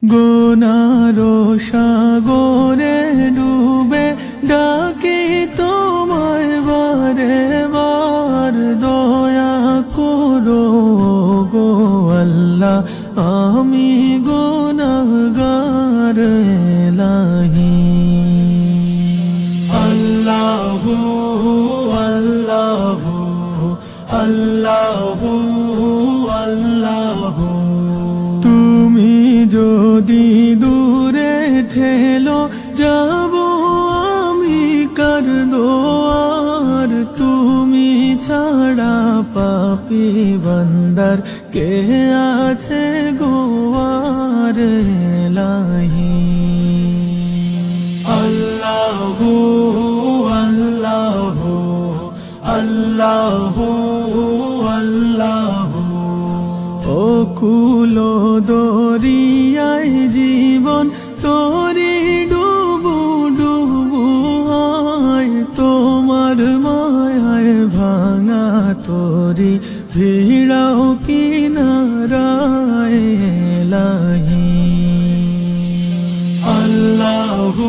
গুনারো সাগরে ডুবে ডাকি তোমায় বারে বার, দয়া করো গো আল্লাহ, আমি গুনাহগার এলাহি। আল্লাহু আল্লাহু আল্লাহু আল্লাহু, তুমি যদি দূরে ঠেলো যাব আমি কার দোয়ার, তুমি ছাড়া পাপী বান্দার কে আছে গোয়ার এলাহি। আল্লাহু আল্লাহু আল্লাহু আল্লাহু, অকুল দরিয়ায় জীবন তোরি ডুবু ডুবু হয়, তোমার মায়ায় ভাঙা তোরি ভিড়াও কিনারায় এলাহি। আল্লাহু